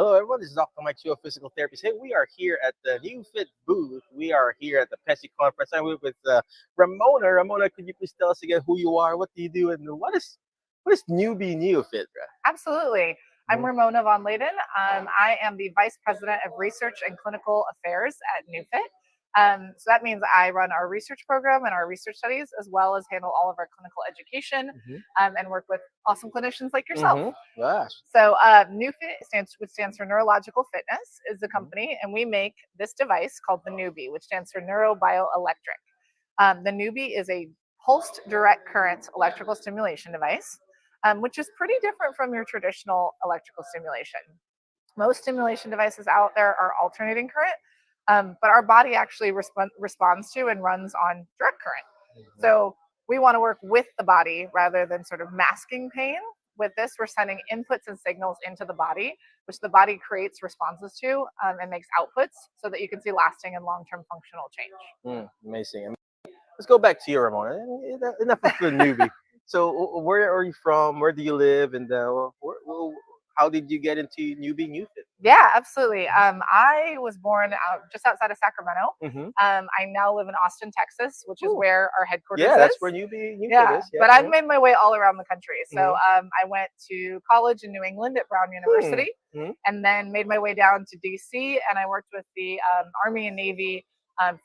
Hello, everyone. This is Dr. Mike, your physical therapist. Hey, we are here at the Neu.Fit booth. We are here at the PESI conference. I'm with Ramona. Ramona, could you please tell us again who you are, what do you do, and what is newbie Neu.Fit? Absolutely. I'm Mm-hmm. Ramona von Leyden. I am the Vice President of Research and Clinical Affairs at Neu.Fit. So that means I run our research program and our research studies, as well as handle all of our clinical education and work with awesome clinicians like yourself. Mm-hmm. Gosh. So Neu.Fit, which stands for Neurological Fitness, is the company, and we make this device called the Newbie, which stands for Neurobioelectric. The Newbie is a pulsed direct current electrical stimulation device, which is pretty different from your traditional electrical stimulation. Most stimulation devices out there are alternating current, but our body actually responds to and runs on direct current. So we want to work with the body rather than sort of masking pain. With this, we're sending inputs and signals into the body, which the body creates responses to and makes outputs so that you can see lasting and long-term functional change. Amazing. Let's go back to you, Ramona. Enough of the newbie. So, where are you from? Where do you live? And how did you get into newbie Neu.Fit? Yeah, absolutely. I was born just outside of Sacramento. Mm-hmm. I now live in Austin, Texas, which is where our headquarters Yeah, is. that's where Neu.Fit is. Yeah, but I've made my way all around the country. So I went to college in New England at Brown University, and then made my way down to DC, and I worked with the Army and Navy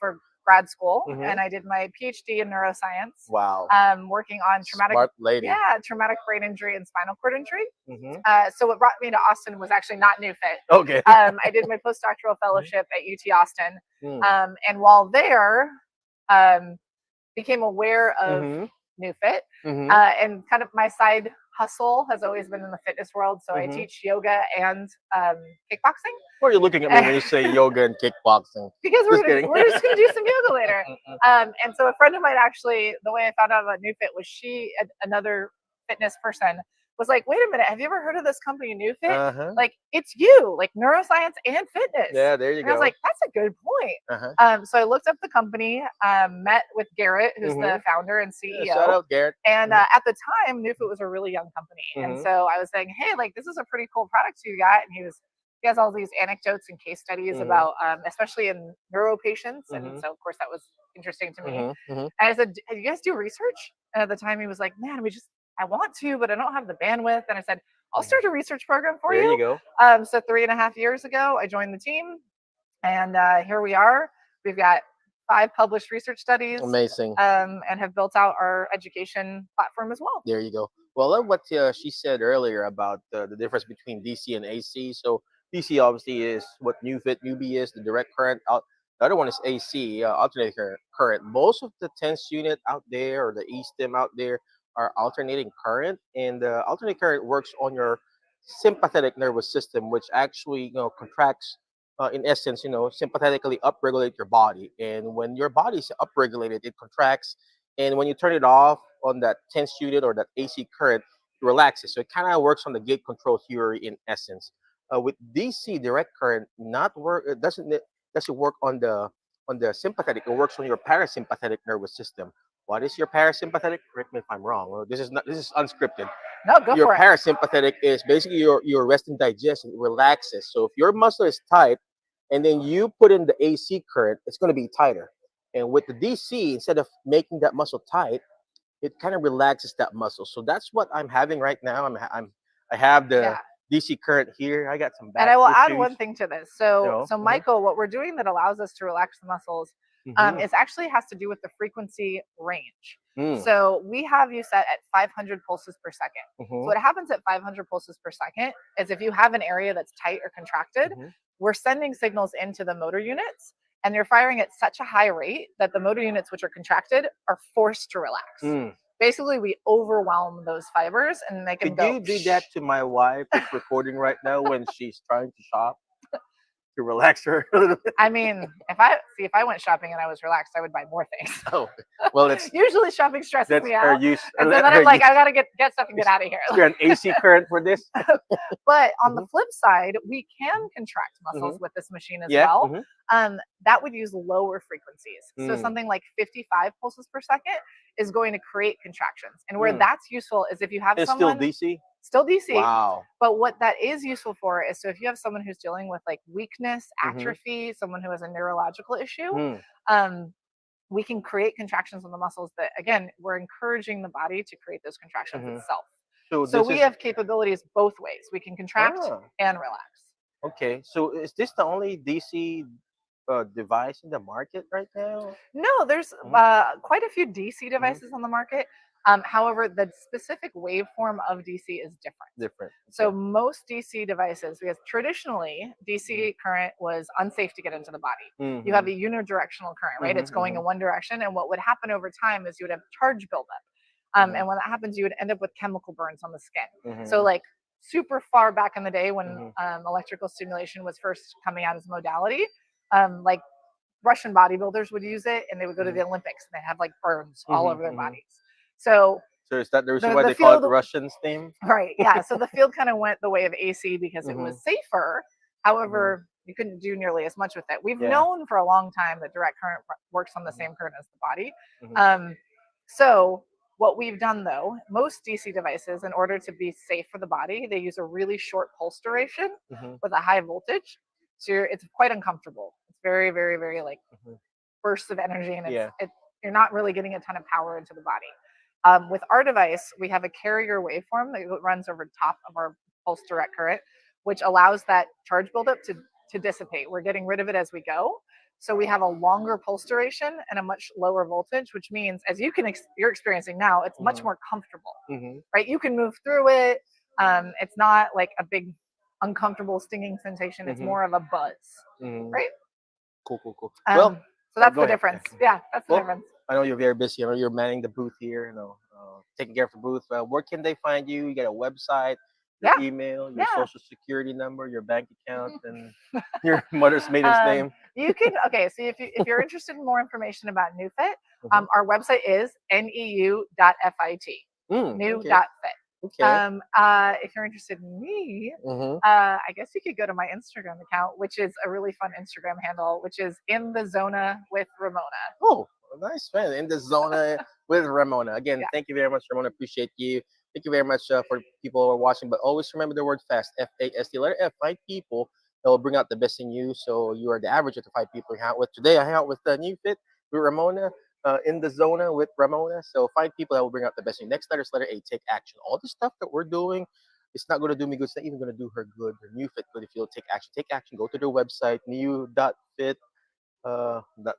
for grad school, and I did my PhD in neuroscience. Wow. Working on Smart lady. traumatic brain injury and spinal cord injury. So what brought me to Austin was actually not Neu.Fit. Okay. I did my postdoctoral fellowship at UT Austin, and while there, became aware of Neu.Fit, and kind of my side hustle has always been in the fitness world. So I teach yoga and kickboxing. What are you looking at me when you say yoga and kickboxing? Because we're just gonna do some yoga later. And so a friend of mine, actually, the way I found out about Neu.Fit was another fitness person, was like, wait a minute, have you ever heard of this company Neu.Fit? Like, it's you, like neuroscience and fitness. Yeah, there you go. I was like, that's a good point. So I looked up the company, met with Garrett, who's the founder and CEO. Yeah, shout out, Garrett. And at the time, Neu.Fit was a really young company. And so I was saying, hey, like, this is a pretty cool product you got. And he has all these anecdotes and case studies about, especially in neuro patients. And so, of course, that was interesting to me. And I said, you guys do research? And at the time, he was like, man, I want to, but I don't have the bandwidth. And I said, I'll start a research program for you. There you go. So 3.5 years ago, I joined the team, and here we are. We've got 5 published research studies. Amazing. And have built out our education platform as well. There you go. Well, I love what she said earlier about the difference between DC and AC. So DC obviously is what Neu.Fit newbie is, the direct current out. The other one is AC, alternating current. Most of the TENS unit out there or the E-stim out there are alternating current, and the alternating current works on your sympathetic nervous system, which actually contracts. In essence, sympathetically upregulate your body, and when your body is upregulated, it contracts, and when you turn it off on that tense unit or that AC current, it relaxes. So it kind of works on the gate control theory in essence. With DC direct current, not work. It doesn't work on the sympathetic. It works on your parasympathetic nervous system. What is your parasympathetic? Correct me if I'm wrong. Well, this is unscripted. No, go your for it. Parasympathetic is basically your rest and digest. It relaxes. So if your muscle is tight, and then you put in the AC current, it's going to be tighter. And with the DC, instead of making that muscle tight, it kind of relaxes that muscle. So that's what I'm having right now. I have the DC current here. I got some back and I will add issues. one thing to this. So Michael, what we're doing that allows us to relax the muscles is actually has to do with the frequency range. So we have you set at 500 pulses per second. So what happens at 500 pulses per second is if you have an area that's tight or contracted, we're sending signals into the motor units, and they're firing at such a high rate that the motor units, which are contracted, are forced to relax. Basically, we overwhelm those fibers and make them go. Could you do that to my wife who's recording right now when she's trying to shop? To relax her a little bit. I mean, if I went shopping and I was relaxed, I would buy more things. Oh, well, it's usually shopping stresses me out. Use, and so then I'm like, I gotta get stuff and get out of here. Is there an AC current for this? But on the flip side, we can contract muscles with this machine as well. That would use lower frequencies. So something like 55 pulses per second is going to create contractions. And where that's useful is if you have it's someone still DC. Still DC. Wow. But what that is useful for is, so if you have someone who's dealing with like weakness, Mhm. atrophy, someone who has a neurological issue, Mm. we can create contractions on the muscles that, again, we're encouraging the body to create those contractions Mhm. itself. So So this we is have capabilities both ways. We can contract and relax. okay. So is this the only DC device in the market right now? No, there's Mhm. quite a few DC Mhm. devices on the market. However, the specific waveform of DC is different. Different. So Okay. most DC devices, because traditionally DC current was unsafe to get into the body. You have a Mhm. unidirectional current, right? It's Mhm. going in Mhm. one direction, and what would happen over time is you would have charge buildup. Mhm. And when that happens, you would end up with chemical burns on the skin. So, Mhm. like super far back in the day when Mhm. electrical stimulation was first coming out as a modality, like Russian bodybuilders would use it, and they would go to the Mhm. Olympics and they have like burns all Mhm. over their Mhm. bodies. So So is that the reason the why the they call it field, Russian steam? right? Yeah. So the field kind of went the way of AC because it Mhm. was safer. Mhm. However, you couldn't do nearly as much with it. We've Yeah. known for a long time that direct current works on the Mhm. same current as the body. Mhm. Um, so what we've done though, most DC devices, in order to be safe for the body, they use a really short pulse duration Mhm. with a high voltage. So it's quite uncomfortable. It's very, very, very like Mhm. bursts of energy, and Yeah. you're not really getting a ton of power into the body. With our device, we have a carrier waveform that runs over top of our pulse direct current, which allows that charge buildup to dissipate. We're getting rid of it as we go. So we have a longer pulse duration and a much lower voltage, which means, as you're experiencing now, it's much Mhm. more comfortable, Mhm. right? You can move through it. It's not like a big uncomfortable stinging sensation. It's Mhm. more of a buzz, Mhm. right? Cool. Cool. Cool. Well, So that's go the ahead. Yeah. difference. Yeah, that's the Well, difference. I know you're very busy. I know you're manning the booth here. Taking care of the booth. Where can they find you? You got a website, your Yeah, email, your yeah. social security number, your bank account, and your mother's maiden name. You can, okay. So if you're interested in more information about Neu.Fit, Mhm. our website is neu.fit, Okay. new.fit. Okay. If you're interested in me, Mm-hmm. I guess you could go to my Instagram account, which is a really fun Instagram handle, which is in the zona with Ramona. Oh, nice man. In the zona with Ramona. Again, Yeah. thank you very much, Ramona. Appreciate you. Thank you very much for people who are watching. But always remember the word fast. FAST. Letter F. Find people that will bring out the best in you. So you are the average of the 5 people you hang out with. Today I hang out with Neu.Fit with Ramona. In the zona with Ramona. So find people that will bring out the best in you. Next letter is letter A. Take action. All the stuff that we're doing, it's not going to do me good. It's not even going to do her good. Her Neu.Fit good if you'll take action. Take action. Go to their website, new.fit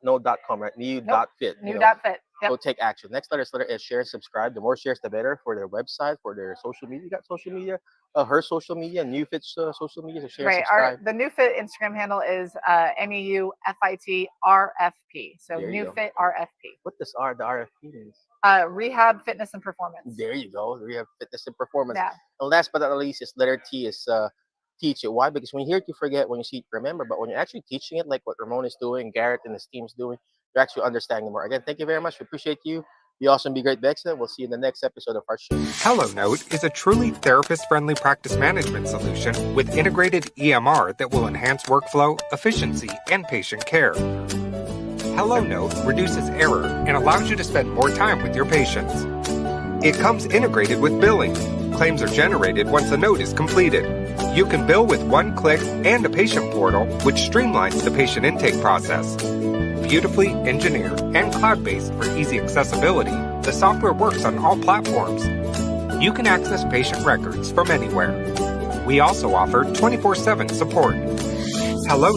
no.com, right? Nope. New.fit. New.fit. Yep. Go take action. Next letter is share and subscribe. The more shares, the better for their website, for their social media. You got social media, her social media, Neu.Fit's social media. So share and Right. subscribe. The Neu.Fit Instagram handle is NEUFIT RFP. So There you go. Neu.Fit RFP. What does the RFP means? Rehab, fitness, and performance. There you go. We have fitness and performance. Yeah. And last but not least, is letter T is teach it. Why? Because when you hear it, you forget. When you see it, remember. But when you're actually teaching it, like what Ramon is doing, Garrett and his team's doing, you're actually understanding more. Again, thank you very much. We appreciate you. Be awesome. Be great. Be excellent. We'll see you in the next episode of our show. HelloNote is a truly therapist-friendly practice management solution with integrated EMR that will enhance workflow, efficiency, and patient care. HelloNote reduces error and allows you to spend more time with your patients. It comes integrated with billing. Claims are generated once the note is completed. You can bill with one click and a patient portal, which streamlines the patient intake process. Beautifully engineered and cloud-based for easy accessibility, the software works on all platforms. You can access patient records from anywhere. We also offer 24/7 support. Hello